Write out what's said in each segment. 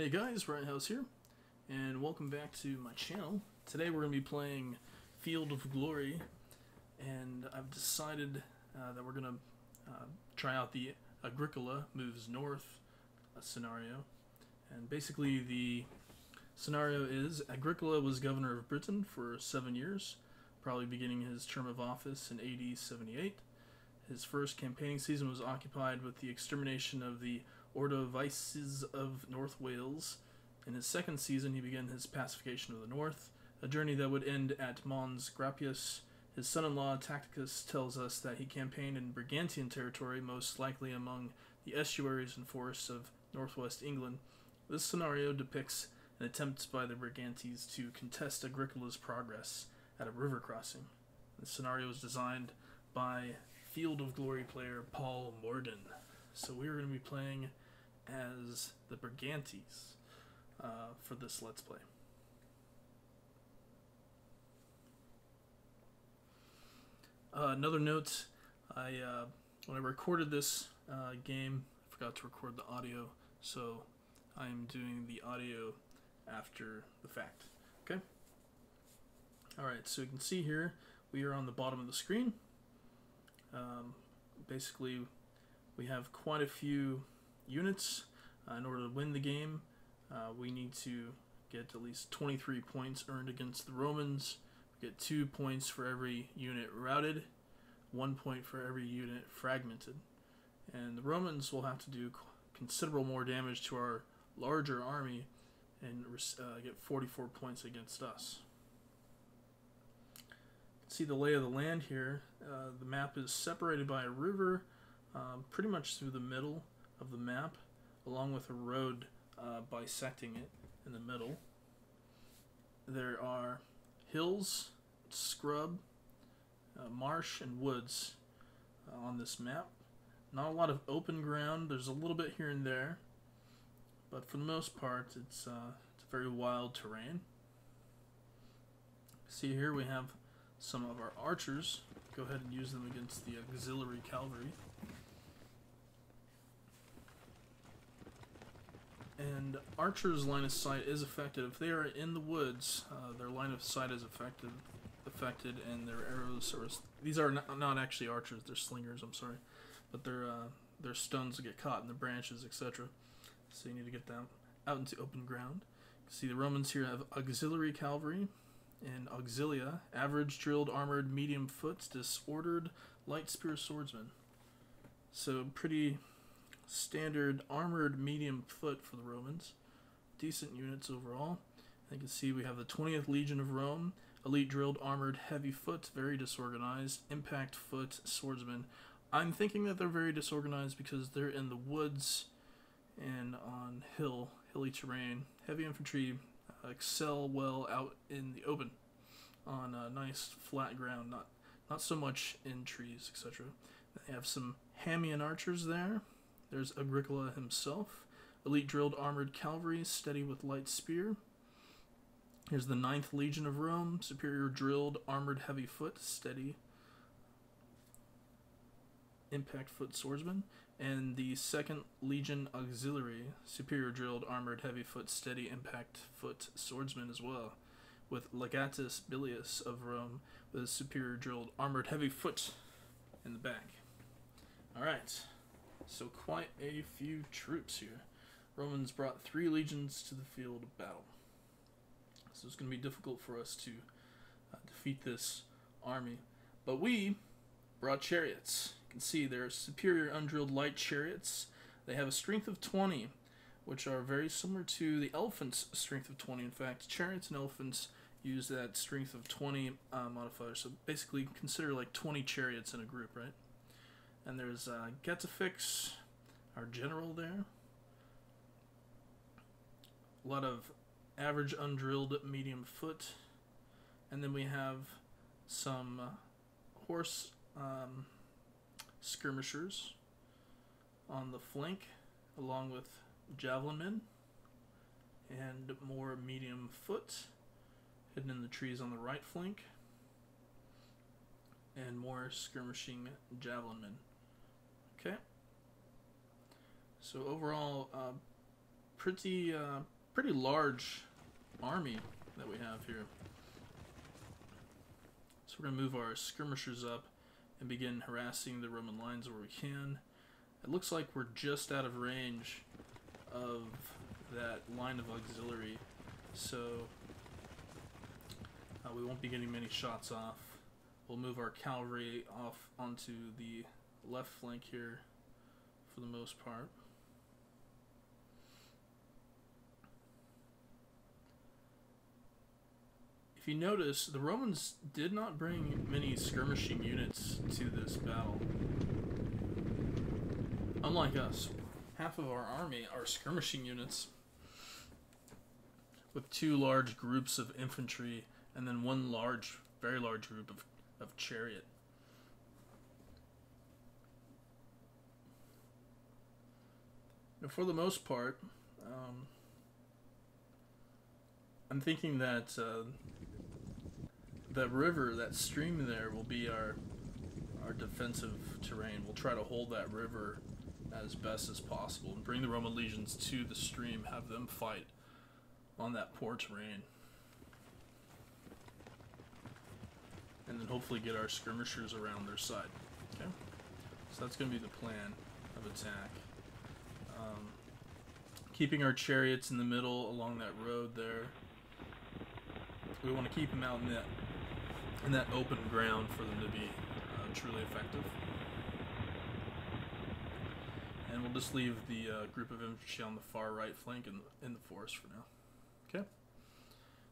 Hey guys, Riothouse here, and welcome back to my channel. Today we're going to be playing Field of Glory, and I've decided that we're going to try out the Agricola moves north scenario. And basically the scenario is Agricola was governor of Britain for 7 years, probably beginning his term of office in AD 78. His first campaigning season was occupied with the extermination of the Ordovices of North Wales. In his second season, he began his pacification of the north, a journey that would end at Mons Grappius. His son-in-law Tacticus tells us that he campaigned in Brigantian territory, most likely among the estuaries and forests of northwest England. This scenario depicts an attempt by the Brigantes to contest Agricola's progress at a river crossing. The scenario was designed by Field of Glory player Paul Morgan. So we're going to be playing as the Brigantes for this Let's Play. Another note, when I recorded this game, I forgot to record the audio, so I'm doing the audio after the fact. Okay? Alright, so you can see here, we are on the bottom of the screen. Basically, we have quite a few units. In order to win the game, we need to get at least 23 points earned against the Romans. We get 2 points for every unit routed, 1 point for every unit fragmented. And the Romans will have to do considerable more damage to our larger army and get 44 points against us. See the lay of the land here. The map is separated by a river pretty much through the middle of the map, along with a road bisecting it in the middle. There are hills, scrub, marsh, and woods on this map. Not a lot of open ground. There's a little bit here and there, but for the most part it's very wild terrain. See here we have some of our archers. Go ahead and use them against the auxiliary cavalry. And archers' line of sight is affected. If they are in the woods, their line of sight is affected, and their arrows are... These are not actually archers, they're slingers, I'm sorry. But their stones get caught in the branches, etc. So you need to get them out into open ground. See, the Romans here have auxiliary cavalry and auxilia, average drilled armored medium foot, disordered light spear swordsman. So pretty standard armored medium foot for the Romans. Decent units overall. You can see we have the 20th Legion of Rome, elite drilled armored heavy foot, very disorganized, impact foot swordsman. I'm thinking that they're very disorganized because they're in the woods and on hilly terrain. Heavy infantry excel well out in the open on nice flat ground, not so much in trees, etc. They have some Hamian archers there. There's Agricola himself. Elite drilled armored cavalry, steady with light spear. Here's the 9th Legion of Rome, superior drilled armored heavy foot, steady impact foot swordsman. And the 2nd Legion Auxiliary, superior drilled armored heavy foot, steady impact foot swordsman as well, with Legatus Bilius of Rome with a superior drilled armored heavy foot in the back. Alright, so quite a few troops here. Romans brought 3 legions to the field of battle. So it's going to be difficult for us to defeat this army. But we brought chariots. You can see they're superior undrilled light chariots. They have a strength of 20, which are very similar to the elephant's strength of 20. In fact, chariots and elephants use that strength of 20 modifier. So basically consider like 20 chariots in a group, right? And there's Getafix, our general there. A lot of average undrilled medium foot. And then we have some horse skirmishers on the flank, along with javelin men and more medium foot hidden in the trees on the right flank, and more skirmishing javelin men. Okay, so overall pretty large army that we have here. So we're going to move our skirmishers up and begin harassing the Roman lines where we can. It looks like we're just out of range of that line of auxiliary, so we won't be getting many shots off. We'll move our cavalry off onto the left flank here for the most part. If you notice, the Romans did not bring many skirmishing units to this battle. Unlike us, half of our army are skirmishing units, with 2 large groups of infantry and then 1 large, very large group of chariot. Now, for the most part, I'm thinking that that river, that stream there, will be our defensive terrain. We'll try to hold that river as best as possible and bring the Roman legions to the stream, have them fight on that poor terrain, and then hopefully get our skirmishers around their side. Okay, so that's going to be the plan of attack. Keeping our chariots in the middle along that road there. We want to keep them out in that open ground for them to be truly effective. And we'll just leave the group of infantry on the far right flank in the forest for now. Okay?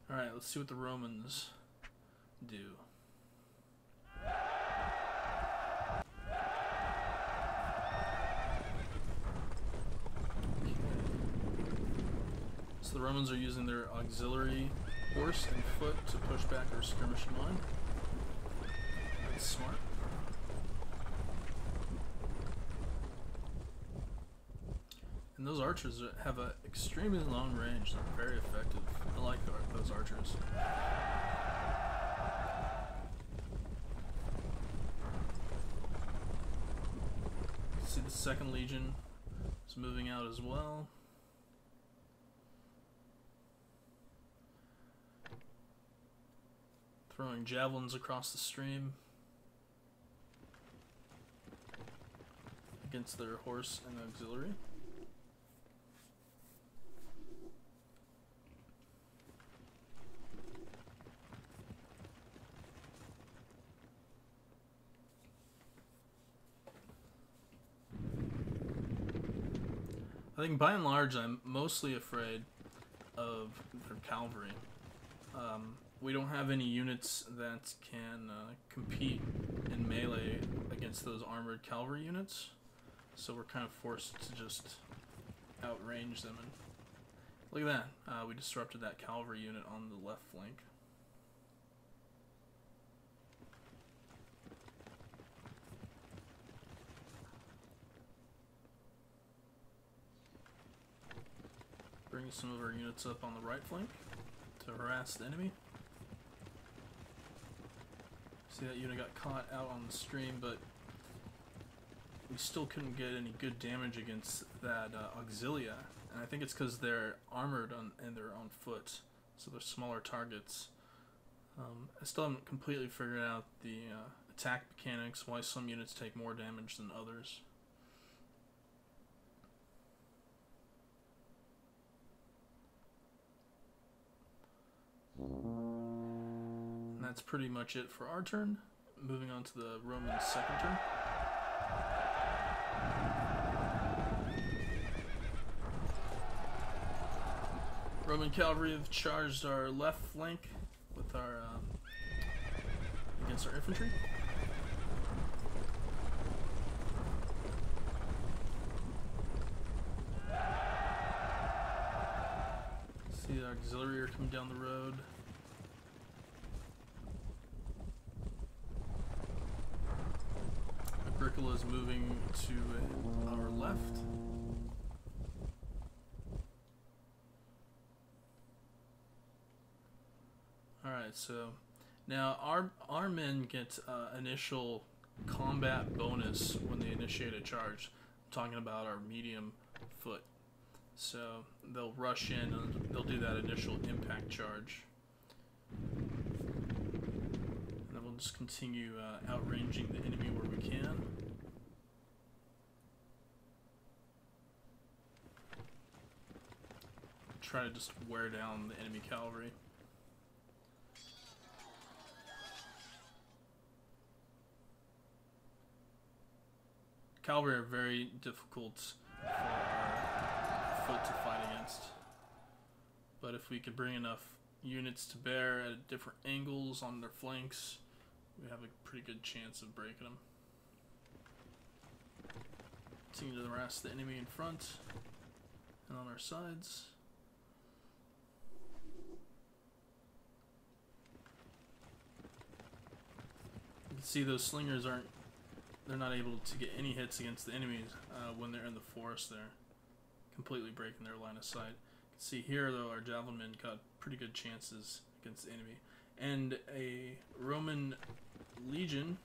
Alright, let's see what the Romans do. So the Romans are using their auxiliary horse and foot to push back our skirmishing line. That's smart. And those archers have an extremely long range. They're very effective. I like those archers. See, the 2nd Legion is moving out as well. Throwing javelins across the stream against their horse and auxiliary. I think by and large I'm mostly afraid of their cavalry. We don't have any units that can compete in melee against those armored cavalry units, so we're kind of forced to just outrange them. And look at that, we disrupted that cavalry unit on the left flank. Bring some of our units up on the right flank to harass the enemy. See, that unit got caught out on the stream, but we still couldn't get any good damage against that auxilia, and I think it's because they're armored and they're on foot, so they're smaller targets. I still haven't completely figured out the attack mechanics, why some units take more damage than others. And that's pretty much it for our turn. Moving on to the Roman 2nd turn. Roman cavalry have charged our left flank with our against our infantry. See the auxiliary are coming down the road. Agricola is moving to our left. Alright, so now our men get initial combat bonus when they initiate a charge. I'm talking about our medium foot. So they'll rush in and they'll do that initial impact charge. And then we'll just continue outranging the enemy where we can. Try to just wear down the enemy cavalry. Cavalry are very difficult for our foot to fight against. But if we could bring enough units to bear at different angles on their flanks, we have a pretty good chance of breaking them. Continue to harass the enemy in front and on our sides. You can see those slingers they're not able to get any hits against the enemies when they're in the forest there, completely breaking their line of sight. You can see here though our javelin men got pretty good chances against the enemy. And a Roman legion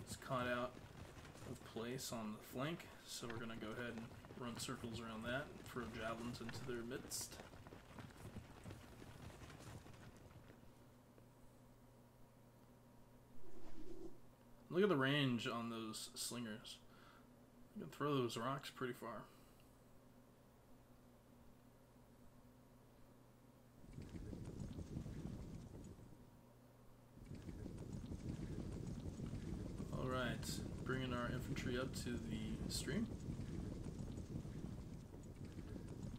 is caught out of place on the flank, so we're going to go ahead and run circles around that and throw javelins into their midst. Look at the range on those slingers. You can throw those rocks pretty far. Alright, bringing our infantry up to the stream.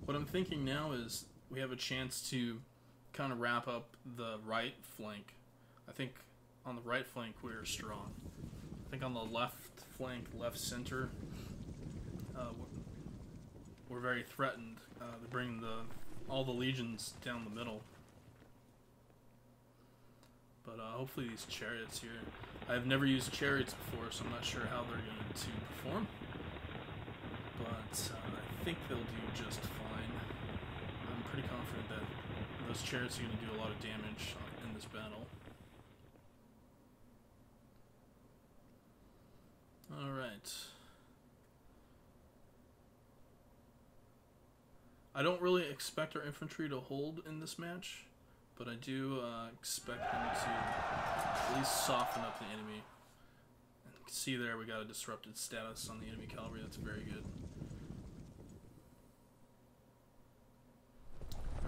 What I'm thinking now is we have a chance to kind of wrap up the right flank. I think on the right flank we're strong. I think on the left flank, left center, we're very threatened to bring all the legions down the middle. But hopefully these chariots here, I've never used chariots before, so I'm not sure how they're going to perform. But I think they'll do just fine. I'm pretty confident that those chariots are going to do a lot of damage in this battle. Alright. I don't really expect our infantry to hold in this match, but I do expect them to at least soften up the enemy. And you can see there we got a disrupted status on the enemy cavalry. That's very good.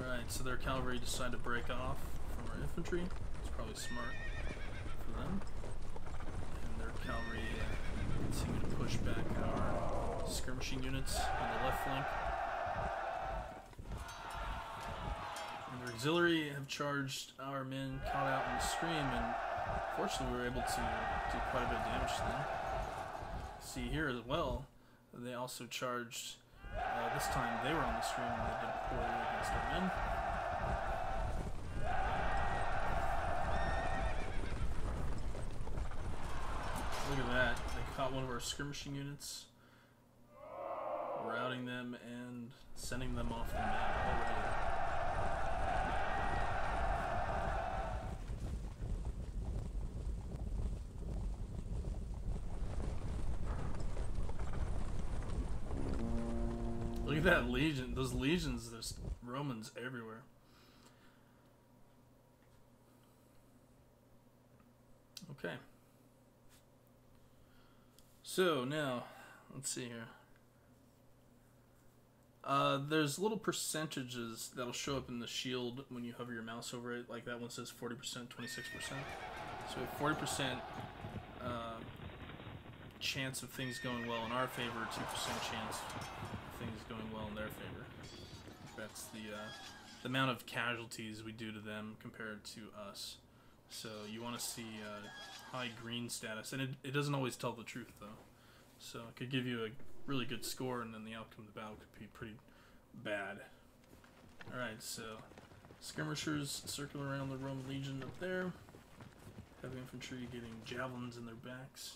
Alright, so their cavalry decide to break off from our infantry. It's probably smart for them. And their cavalry continue to push back our skirmishing units on the left flank. And their auxiliary have charged our men caught out in the stream, and fortunately we were able to do quite a bit of damage to them. See here as well, they also charged, this time they were on the stream and they did poorly against our men. Look at that. They caught one of our skirmishing units, routing them and sending them off the map already. Look at that legion. Those legions, there's Romans everywhere. Okay. So now, let's see here. There's little percentages that'll show up in the shield when you hover your mouse over it. Like that one says 40%, 26%. So we have 40% chance of things going well in our favor, 2% chance of things going well in their favor. That's the amount of casualties we do to them compared to us. So you want to see high green status, and it doesn't always tell the truth though. So it could give you a really good score, and then the outcome of the battle could be pretty bad. Alright, so skirmishers circling around the Roman Legion up there. Heavy infantry getting javelins in their backs.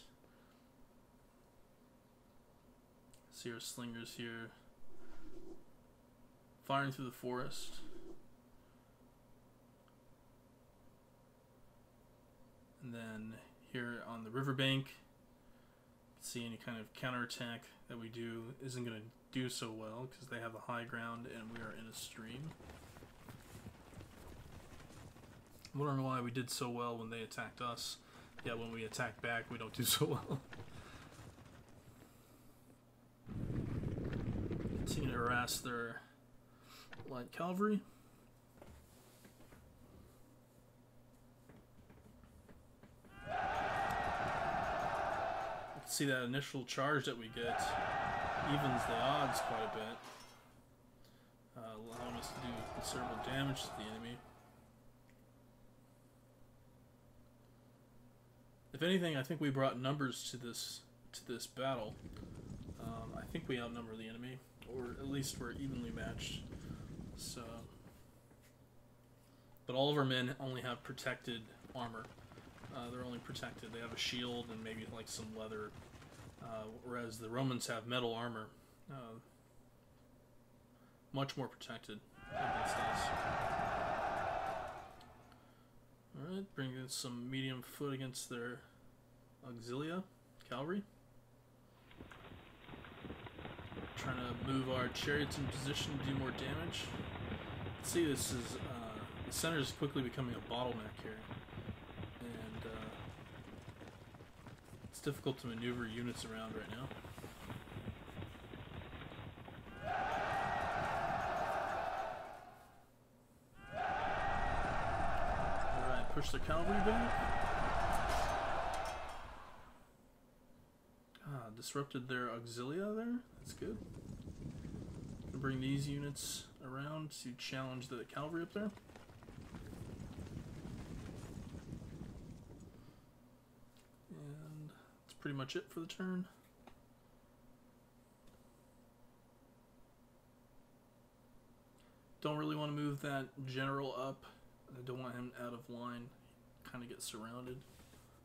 See our slingers here firing through the forest. And then here on the riverbank, see any kind of counterattack that we do isn't going to do so well because they have the high ground and we are in a stream. I'm wondering why we did so well when they attacked us. Yeah, when we attack back, we don't do so well. Continue to harass their light cavalry. See that initial charge that we get evens the odds quite a bit, allowing us to do considerable damage to the enemy. If anything, I think we brought numbers to this battle. I think we outnumber the enemy, or at least we're evenly matched. So, but all of our men only have protected armor. They're only protected. They have a shield and maybe like some leather, whereas the Romans have metal armor, much more protected against us. Alright, bring in some medium foot against their auxilia, cavalry. Trying to move our chariots in position to do more damage. See, this is, the center is quickly becoming a bottleneck here. It's difficult to maneuver units around right now. Alright, push the cavalry back. Disrupted their auxilia there. That's good. Gonna bring these units around to challenge the cavalry up there. Pretty much it for the turn. Don't really want to move that general up. I don't want him out of line. Kind of get surrounded.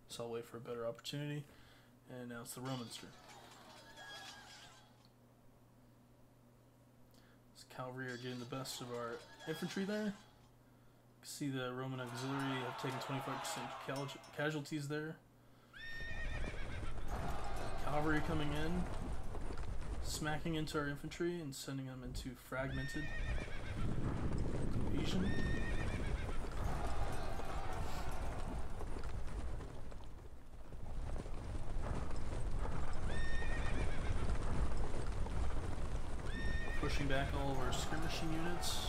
So I'll wait for a better opportunity. And now it's the Romans' turn. This cavalry are getting the best of our infantry there. You can see the Roman auxiliary have taken 25% casualties there. Cavalry coming in, smacking into our infantry and sending them into fragmented cohesion. Pushing back all of our skirmishing units.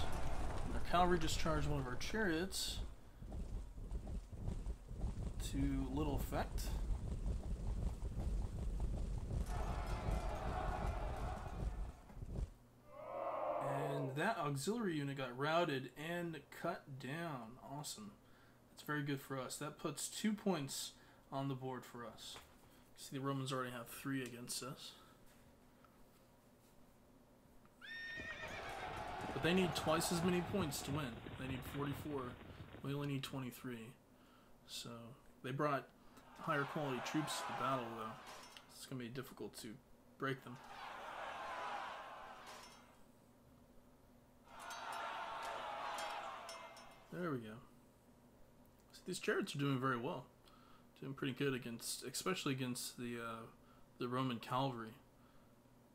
Our cavalry just charged one of our chariots to little effect. That auxiliary unit got routed and cut down. Awesome. That's very good for us. That puts 2 points on the board for us. See, the Romans already have 3 against us. But they need twice as many points to win. They need 44. We only need 23. So, they brought higher quality troops to the battle, though. It's going to be difficult to break them. There we go. So these chariots are doing very well. Doing pretty good against, especially against the Roman cavalry.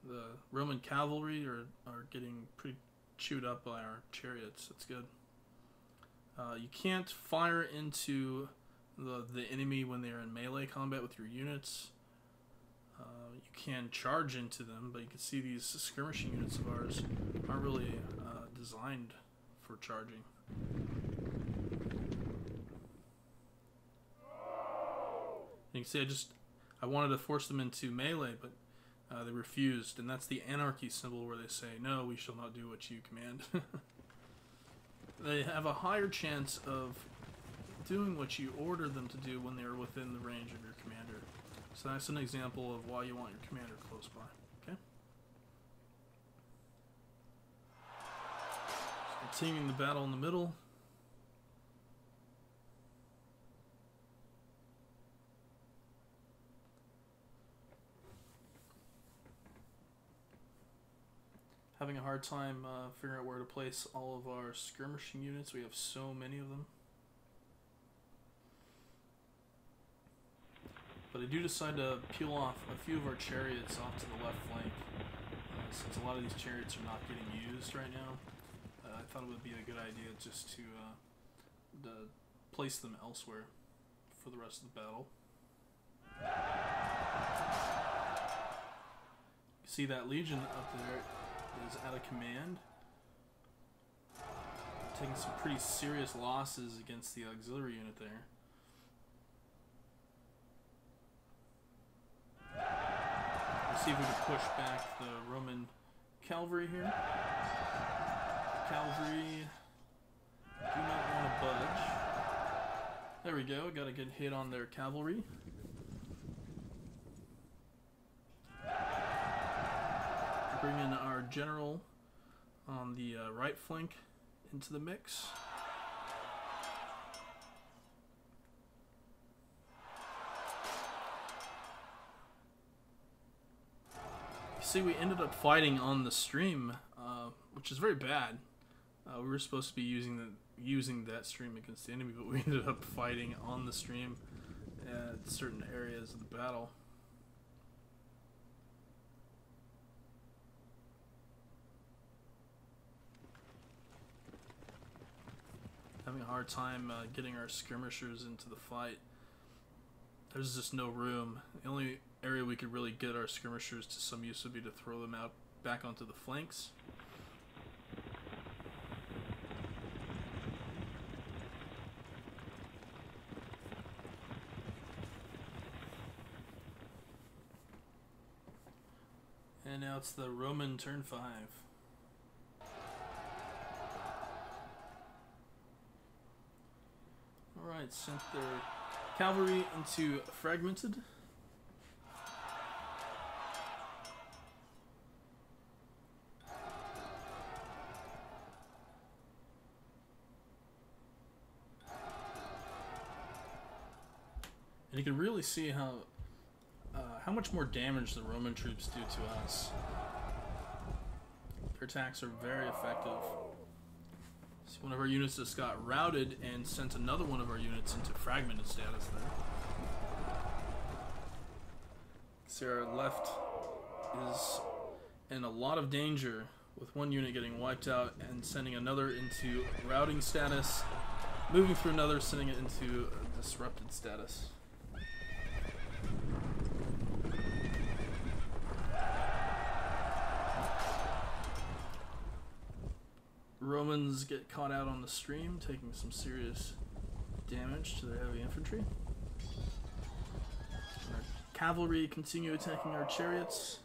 The Roman cavalry are getting pretty chewed up by our chariots. That's good. You can't fire into the enemy when they're in melee combat with your units. You can charge into them, but you can see these skirmishing units of ours aren't really designed for charging. You can see I wanted to force them into melee, but they refused, and that's the anarchy symbol where they say, no, we shall not do what you command. They have a higher chance of doing what you order them to do when they are within the range of your commander. So that's an example of why you want your commander close by. Okay? So continuing the battle in the middle. Having a hard time figuring out where to place all of our skirmishing units. We have so many of them. But I do decide to peel off a few of our chariots off to the left flank. Since a lot of these chariots are not getting used right now, I thought it would be a good idea just to place them elsewhere for the rest of the battle. You see that legion up there is out of command. Taking some pretty serious losses against the auxiliary unit there. Let's see if we can push back the Roman cavalry here. Cavalry do not want to budge. There we go, got a good hit on their cavalry. Bring in our general on the right flank into the mix. You see, we ended up fighting on the stream, which is very bad. We were supposed to be using that stream against the enemy, but we ended up fighting on the stream at certain areas of the battle. Having a hard time getting our skirmishers into the fight. There's just no room. The only area we could really get our skirmishers to some use would be to throw them out back onto the flanks. And now it's the Roman turn 5. Alright, sent their cavalry into fragmented. And you can really see how much more damage the Roman troops do to us. Their attacks are very effective. So one of our units just got routed and sent another one of our units into fragmented status there. So our left is in a lot of danger with one unit getting wiped out and sending another into routing status, moving through another, sending it into a disrupted status. Romans get caught out on the stream, taking some serious damage to their heavy infantry. Our cavalry continue attacking our chariots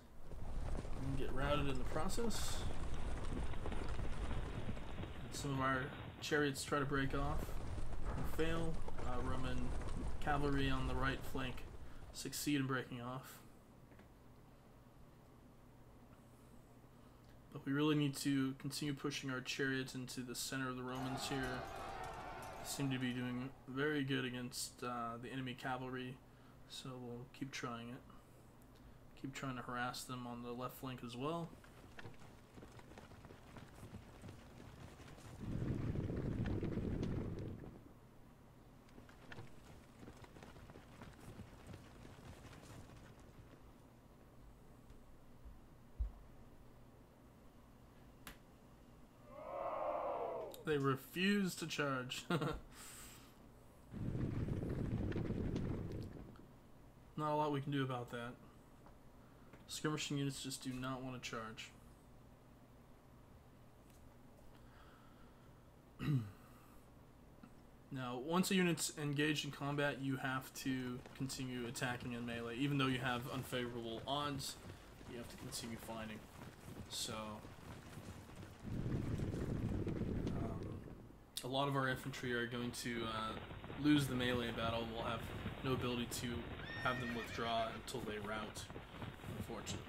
and get routed in the process. Some of our chariots try to break off and fail. Roman cavalry on the right flank succeed in breaking off. But we really need to continue pushing our chariots into the center of the Romans here. They seem to be doing very good against the enemy cavalry, so we'll keep trying it. Keep trying to harass them on the left flank as well. They refuse to charge. Not a lot we can do about that. Skirmishing units just do not want to charge. Now, once a unit's engaged in combat, you have to continue attacking in melee. Even though you have unfavorable odds, you have to continue fighting. So a lot of our infantry are going to lose the melee battle. We'll have no ability to have them withdraw until they rout, unfortunately.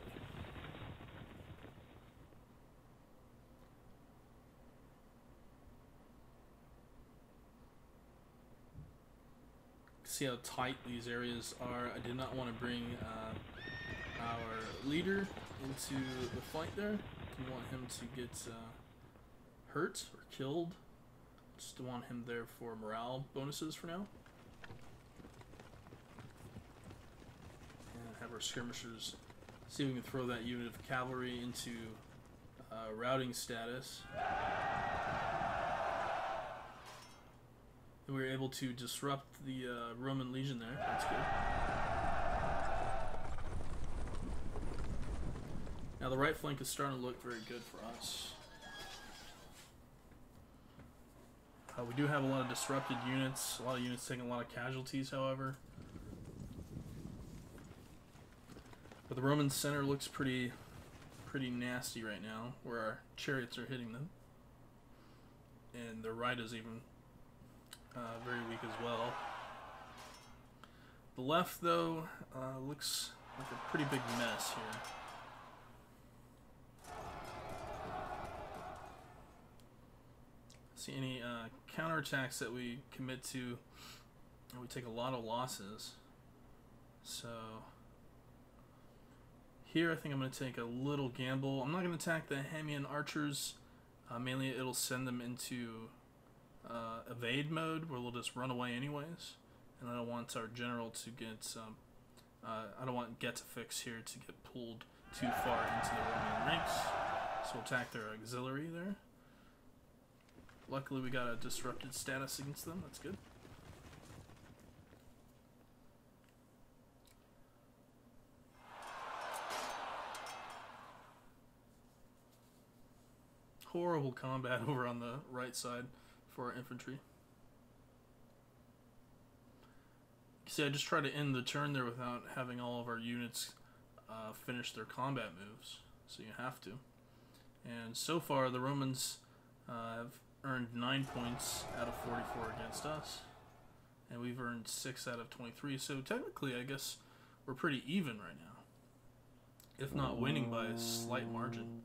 See how tight these areas are. I did not want to bring our leader into the fight there. Didn't want him to get hurt or killed. Just want him there for morale bonuses for now. our skirmishers. See if we can throw that unit of cavalry into routing status. And we were able to disrupt the Roman legion there. That's good. Now the right flank is starting to look very good for us. We do have a lot of disrupted units. A lot of units taking a lot of casualties, however. But the Roman center looks pretty nasty right now, where our chariots are hitting them. And their right is even very weak as well. The left, though, looks like a pretty big mess here. See any counterattacks that we commit to, and we take a lot of losses. So here I think I'm going to take a little gamble. I'm not going to attack the Hamian archers. Mainly it'll send them into evade mode, where we'll just run away anyways. And I don't want our general to get I don't want get to fix here to get pulled too far into the Roman ranks. So we'll attack their auxiliary there. Luckily we got a disrupted status against them, that's good. Horrible combat over on the right side for our infantry. See, I just tried to end the turn there without having all of our units finish their combat moves, so you have to. And so far the Romans have earned 9 points out of 44 against us, and we've earned 6 out of 23, so technically I guess we're pretty even right now, if not winning by a slight margin.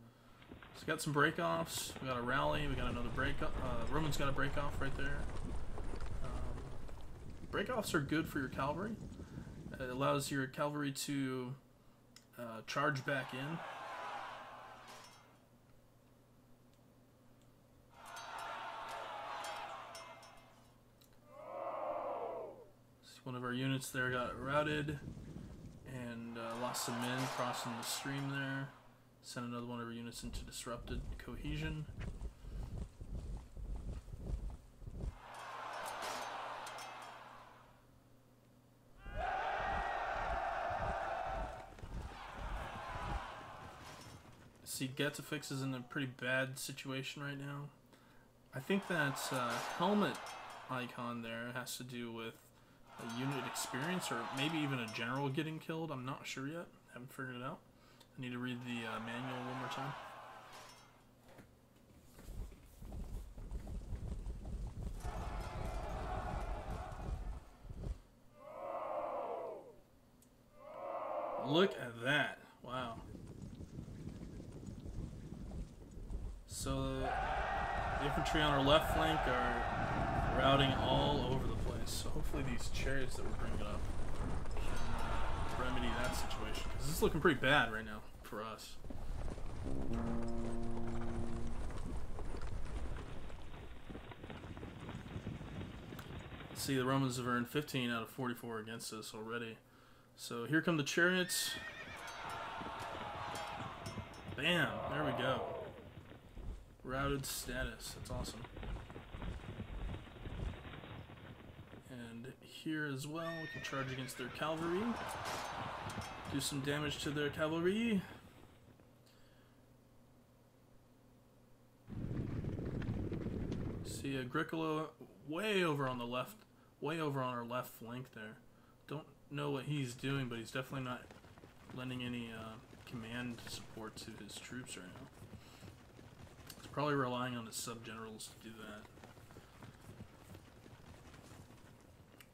So we got some break-offs, we got a rally, we got another break-off, Romans got a break-off right there. Break-offs are good for your cavalry. It allows your cavalry to charge back in. One of our units there got routed and lost some men crossing the stream there. Sent another one of our units into disrupted cohesion. See, Getafix is in a pretty bad situation right now. I think that helmet icon there has to do with a unit experience, or maybe even a general getting killed. I'm not sure yet. Haven't figured it out. I need to read the manual one more time. Look at that. Wow. So the infantry on our left flank are routing all over the place. So hopefully these chariots that we're bringing up can remedy that situation, because this is looking pretty bad right now for us. See, the Romans have earned 15 out of 44 against us already. So here come the chariots. Bam! There we go. Routed status. That's awesome. And here as well, we can charge against their cavalry. Do some damage to their cavalry. See Agricola way over on the left, way over on our left flank there. Don't know what he's doing, but he's definitely not lending any command support to his troops right now. He's probably relying on his sub-generals to do that.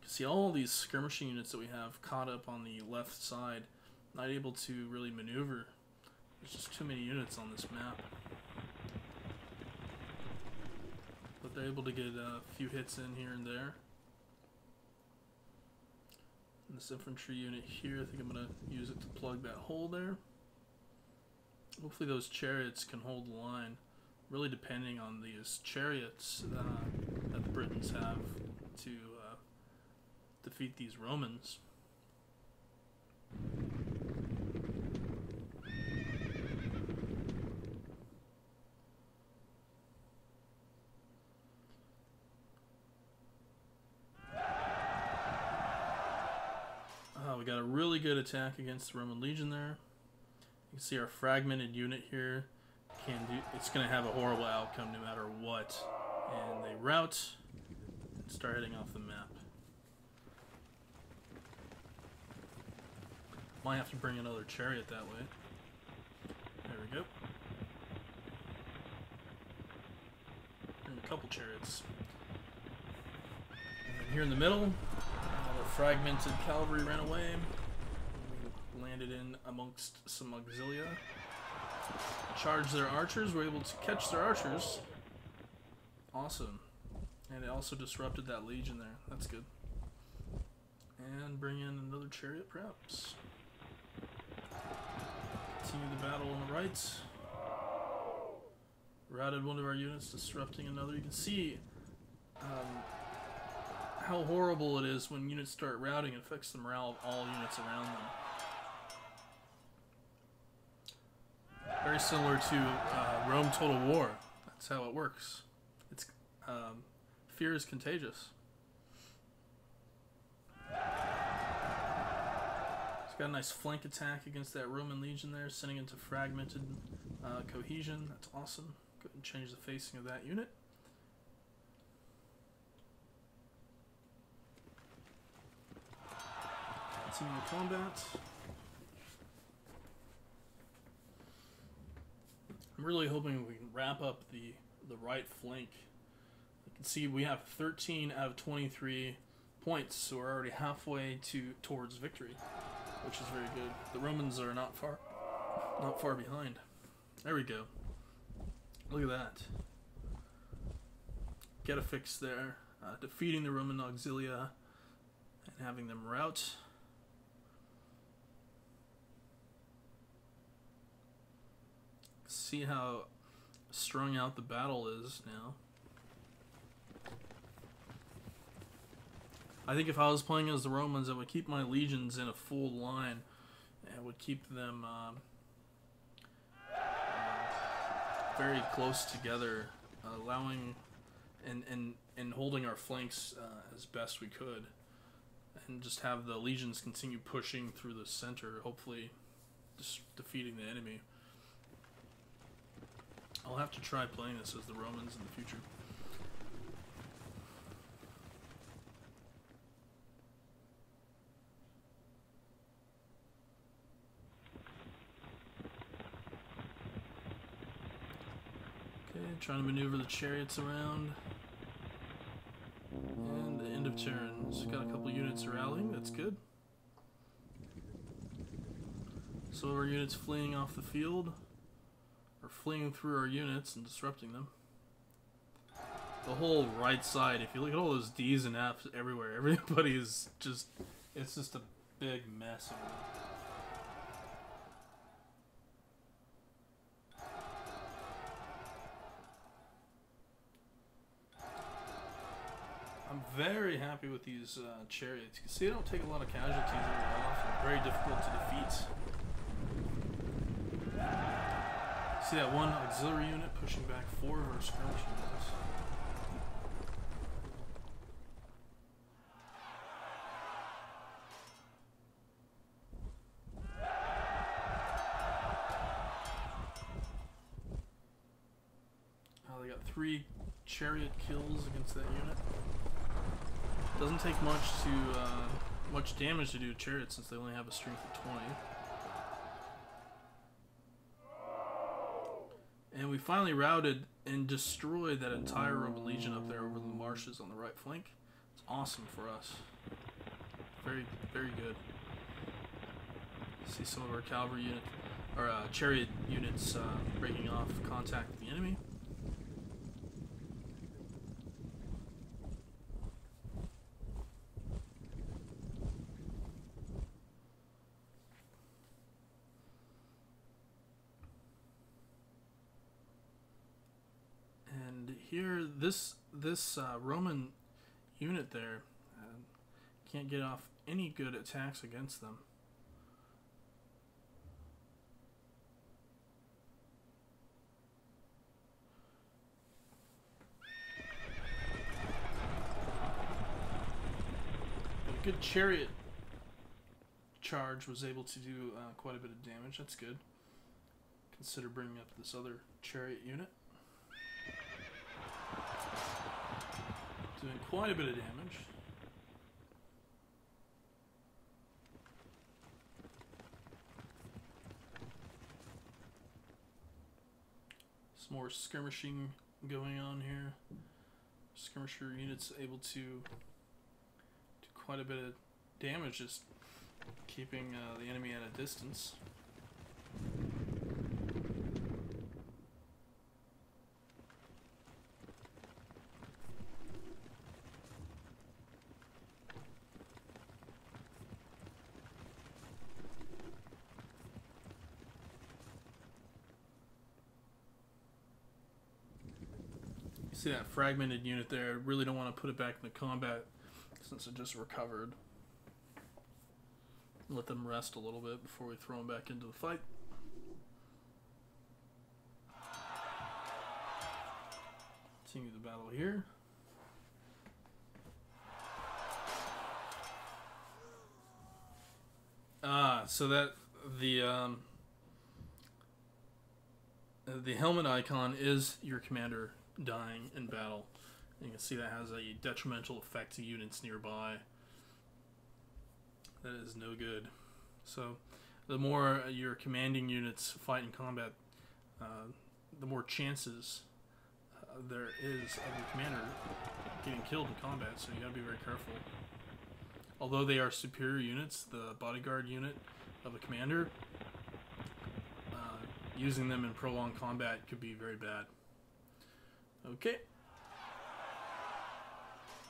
See, all these skirmishing units that we have caught up on the left side, not able to really maneuver. There's just too many units on this map. But they're able to get a few hits in here and there. And this infantry unit here, I think I'm going to use it to plug that hole there. Hopefully those chariots can hold the line. Really depending on these chariots that the Britons have to defeat these Romans. we got a really good attack against the Roman Legion there. You can see our fragmented unit here. It's going to have a horrible outcome no matter what. And they rout and start heading off the map. Might have to bring another chariot that way. There we go. And a couple chariots. And here in the middle, the fragmented cavalry ran away. We landed in amongst some auxilia. Charged their archers. We're able to catch their archers. Awesome. And it also disrupted that legion there. That's good. And bring in another chariot, perhaps. Continue the battle on the right. Routed one of our units, disrupting another. You can see how horrible it is when units start routing. It affects the morale of all units around them. Very similar to Rome Total War. That's how it works. It's fear is contagious. It's got a nice flank attack against that Roman Legion there, sending into fragmented cohesion. That's awesome. Go ahead and change the facing of that unit. Continue the combat. I'm really hoping we can wrap up the right flank. You can see we have 13 out of 23 points, so we're already halfway towards victory, which is very good. The Romans are not far behind. There we go. Look at that. Get a fix there. Defeating the Roman auxilia and having them rout. See how strung out the battle is now. I think if I was playing as the Romans, I would keep my legions in a full line and would keep them very close together, allowing and holding our flanks as best we could, and just have the legions continue pushing through the center, hopefully just defeating the enemy. I'll have to try playing this as the Romans in the future. Okay, trying to maneuver the chariots around. And the end of turns. Got a couple units rallying, that's good. So our units fleeing off the field. Or fleeing through our units and disrupting them. The whole right side, if you look at all those D's and F's everywhere, everybody is just, it's just a big mess of it. I'm very happy with these chariots. You can see they don't take a lot of casualties very often. Very difficult to defeat. See that one auxiliary unit pushing back 4 of our skirmish units. They got 3 chariot kills against that unit. Doesn't take much damage to do to chariots since they only have a strength of 20. And we finally routed and destroyed that entire Roman Legion up there over the marshes on the right flank. It's awesome for us. Very, very good. See some of our cavalry unit, or chariot units breaking off contact with the enemy. Here, this Roman unit there can't get off any good attacks against them. A good chariot charge was able to do quite a bit of damage. That's good. Consider bringing up this other chariot unit. Doing quite a bit of damage. Some more skirmishing going on here. Skirmisher units able to do quite a bit of damage, just keeping the enemy at a distance. See that fragmented unit there? I really don't want to put it back into combat since it just recovered. Let them rest a little bit before we throw them back into the fight. Continue the battle here. So that the helmet icon is your commander dying in battle. You can see that has a detrimental effect to units nearby. That is no good. So the more your commanding units fight in combat, the more chances there is of your commander getting killed in combat, so you gotta be very careful. Although they are superior units, the bodyguard unit of a commander, using them in prolonged combat could be very bad. Okay.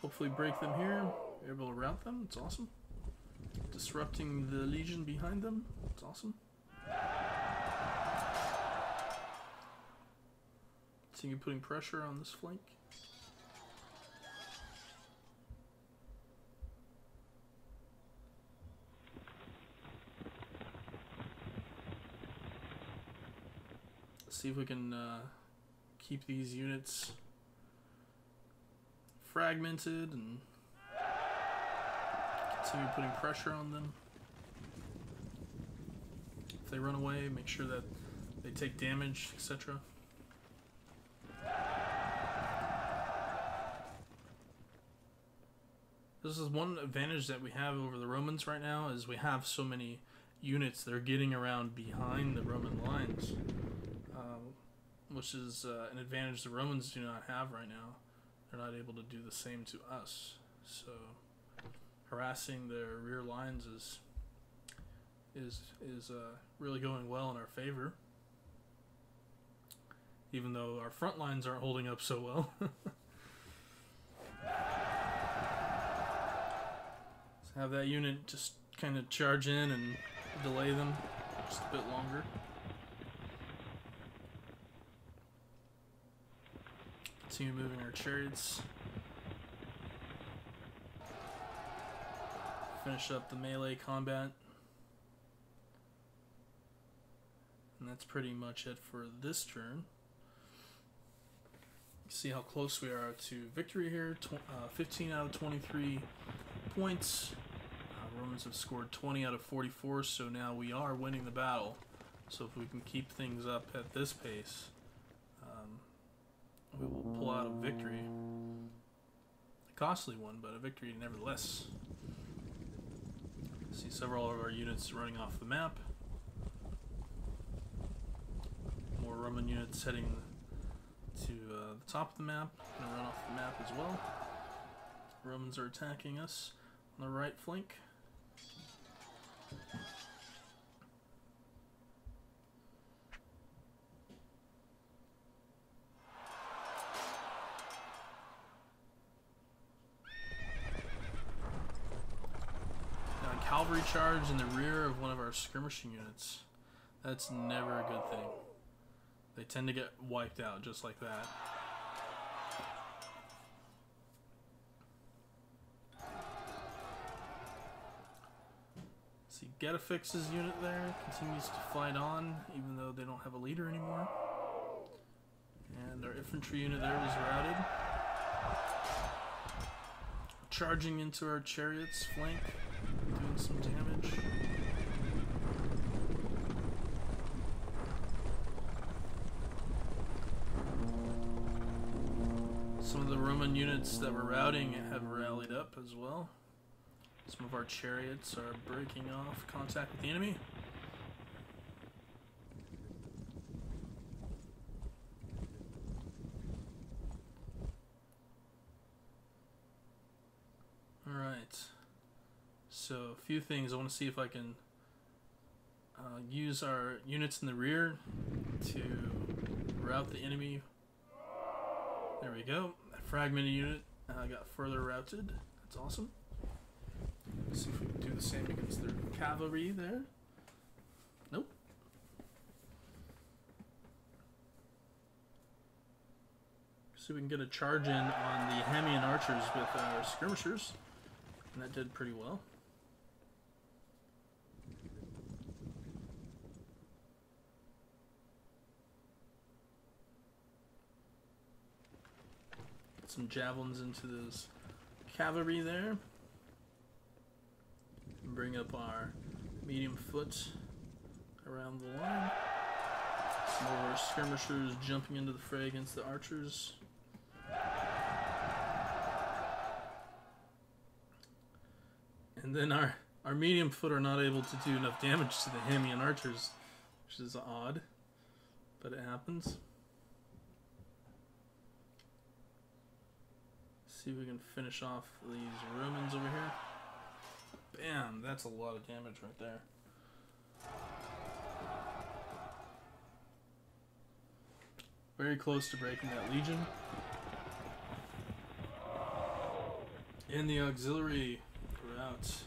Hopefully break them here. We're able to rout them. It's awesome. Disrupting the legion behind them. It's awesome. Continue putting pressure on this flank. See if we can keep these units fragmented and continue putting pressure on them. If they run away, make sure that they take damage, etc. This is one advantage that we have over the Romans right now, is we have so many units that are getting around behind the Roman lines. Which is an advantage the Romans do not have right now. They're not able to do the same to us. So harassing their rear lines is really going well in our favor. Even though our front lines aren't holding up so well. So have that unit just kind of charge in and delay them just a bit longer. Continue moving our chariots. Finish up the melee combat. And that's pretty much it for this turn. See how close we are to victory here. 15 out of 23 points. Romans have scored 20 out of 44, so now we are winning the battle. So if we can keep things up at this pace, we will pull out a victory. A costly one, but a victory nevertheless. See several of our units running off the map. More Roman units heading to the top of the map. Gonna run off the map as well. Romans are attacking us on the right flank. Cavalry charge in the rear of one of our skirmishing units. That's never a good thing. They tend to get wiped out just like that. See, Getafix's unit there continues to fight on, even though they don't have a leader anymore. And our infantry unit there was routed. Charging into our chariots' flank, doing some damage. Some of the Roman units that were routing have rallied up as well. Some of our chariots are breaking off contact with the enemy. Alright. So, a few things. I want to see if I can use our units in the rear to route the enemy. There we go. That fragmented unit got further routed. That's awesome. Let's see if we can do the same against their cavalry there. Nope. See if we can get a charge in on the Hamian archers with our skirmishers. And that did pretty well. Some javelins into those cavalry there. Bring up our medium foot around the line. Some of our skirmishers jumping into the fray against the archers. And then our medium foot are not able to do enough damage to the Hamian archers, which is odd, but it happens. See if we can finish off these Romans over here. Bam! That's a lot of damage right there. Very close to breaking that legion. In the auxiliary route,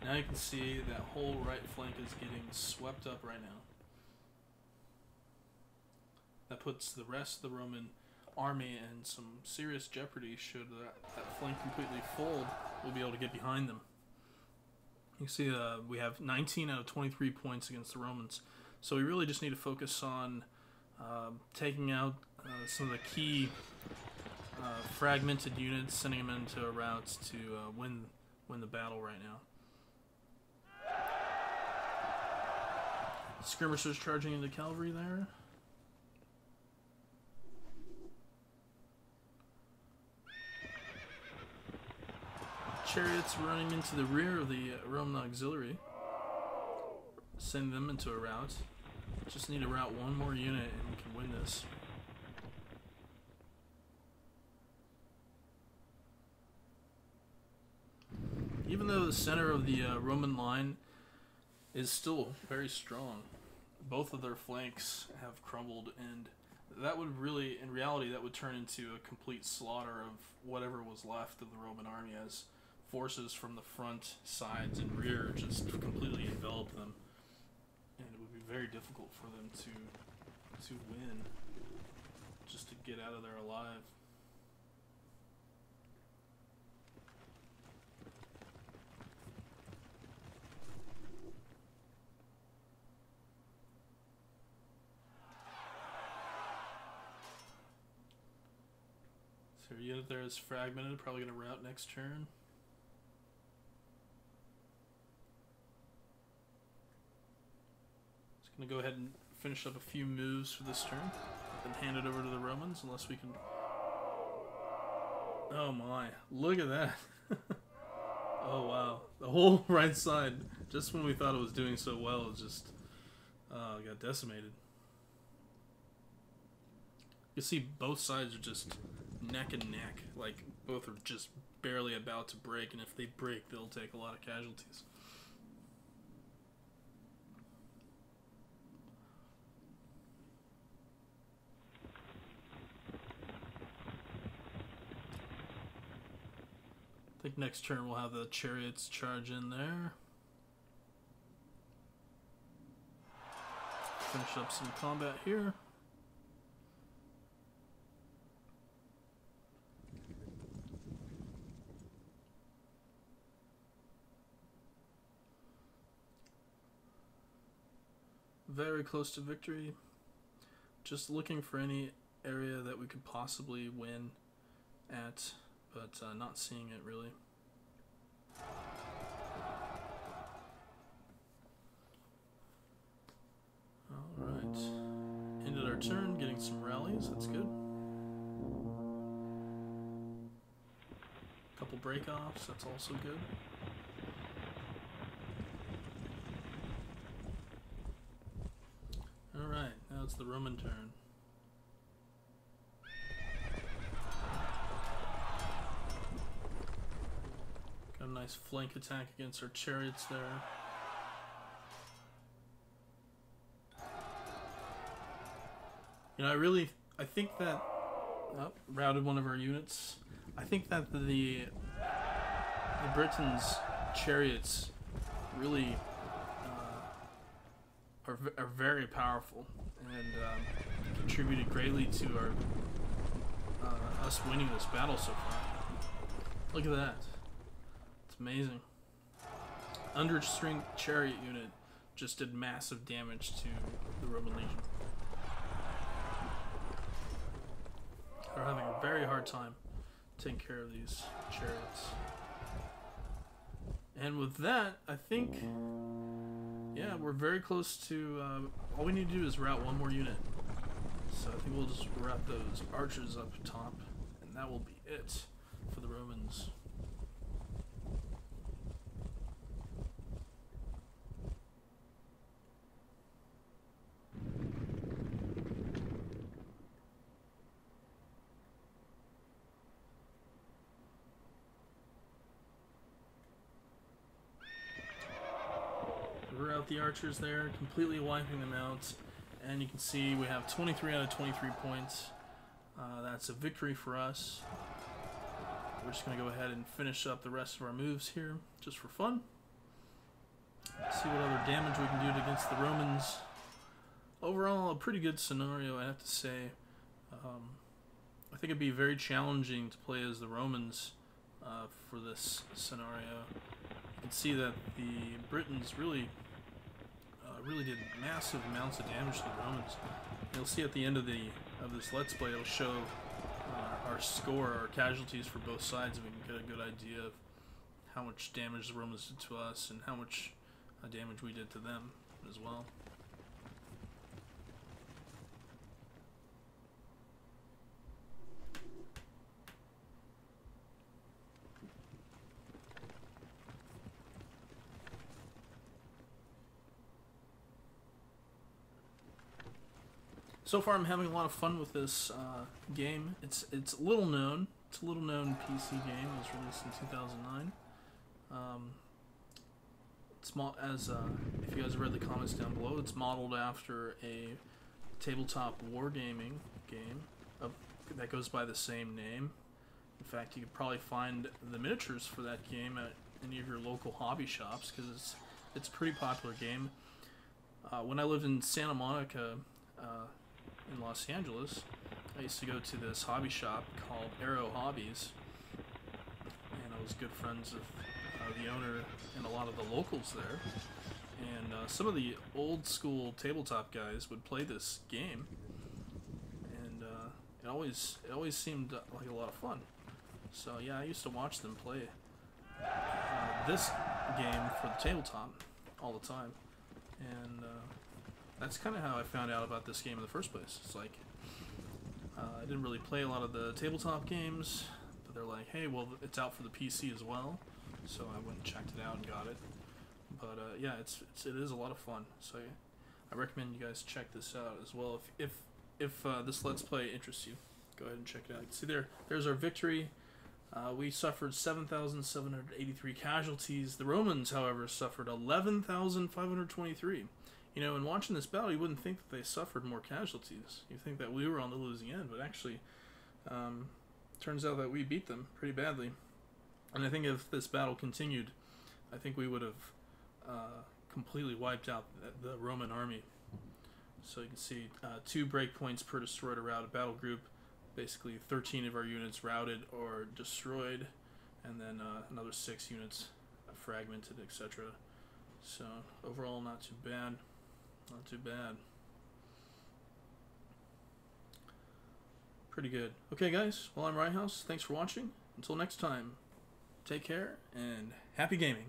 now you can see that whole right flank is getting swept up right now. That puts the rest of the Roman army in some serious jeopardy. Should that flank completely fold, we'll be able to get behind them. You see we have 19 out of 23 points against the Romans. So we really just need to focus on taking out some of the key fragmented units, sending them into a route to win the battle right now. Skirmishers charging into cavalry there. Chariots running into the rear of the Roman auxiliary. Send them into a route. Just need to route one more unit and we can win this. Even though the center of the Roman line is still very strong, both of their flanks have crumbled, and that would really, in reality, that would turn into a complete slaughter of whatever was left of the Roman army as forces from the front, sides, and rear just completely envelop them. And it would be very difficult for them to win, just to get out of there alive. So your unit there is fragmented, probably going to route next turn. Just going to go ahead and finish up a few moves for this turn, then hand it over to the Romans, unless we can... Oh my, look at that. Oh wow, the whole right side, just when we thought it was doing so well, it just got decimated. You see both sides are just neck and neck, like both are just barely about to break, and if they break, they'll take a lot of casualties. I think next turn we'll have the chariots charge in there. Finish up some combat here. Very close to victory. Just looking for any area that we could possibly win at, but not seeing it really. Alright. Ended our turn, getting some rallies, that's good. Couple break-offs, that's also good. Alright, now it's the Roman turn. Got a nice flank attack against our chariots there. You know, I think that... Oh, routed one of our units. I think that the Britons' chariots really are very powerful and contributed greatly to our us winning this battle so far. Look at that. It's amazing. Understrength chariot unit just did massive damage to the Roman Legion. They're having a very hard time taking care of these chariots. And with that, I think, yeah, we're very close to, all we need to do is route one more unit. So I think we'll just route those archers up top, and that will be it for the Romans. Route the archers there, completely wiping them out, and you can see we have 23 out of 23 points. That's a victory for us. We're just going to go ahead and finish up the rest of our moves here, just for fun. See what other damage we can do against the Romans. Overall, a pretty good scenario, I have to say. I think it'd be very challenging to play as the Romans for this scenario. You can see that the Britons really did massive amounts of damage to the Romans. You'll see at the end of this Let's Play, it'll show our score, our casualties for both sides, and we can get a good idea of how much damage the Romans did to us and how much damage we did to them as well. So far, I'm having a lot of fun with this game. It's little known. It's a little known PC game. It was released in 2009. If you guys read the comments down below, it's modeled after a tabletop wargaming game that goes by the same name. In fact, you could probably find the miniatures for that game at any of your local hobby shops because it's a pretty popular game. When I lived in Santa Monica, in Los Angeles, I used to go to this hobby shop called Arrow Hobbies, and I was good friends with the owner and a lot of the locals there. And some of the old school tabletop guys would play this game, and it always seemed like a lot of fun. So yeah, I used to watch them play this game for the tabletop all the time, and that's kind of how I found out about this game in the first place. It's like, I didn't really play a lot of the tabletop games, but they're like, hey, well, it's out for the PC as well. So I went and checked it out and got it. But yeah, it is a lot of fun. So I recommend you guys check this out as well. If this Let's Play interests you, go ahead and check it out. See there's our victory. We suffered 7,783 casualties. The Romans, however, suffered 11,523. You know, in watching this battle, you wouldn't think that they suffered more casualties. You think that we were on the losing end, but actually, turns out that we beat them pretty badly. And I think if this battle continued, I think we would have completely wiped out the Roman army. So you can see 2 breakpoints per destroyed or routed battle group. Basically, 13 of our units routed or destroyed, and then another 6 units fragmented, etc. So overall, not too bad. Not too bad. Pretty good. Okay, guys. Well, I'm Riothouse. Thanks for watching. Until next time, take care and happy gaming.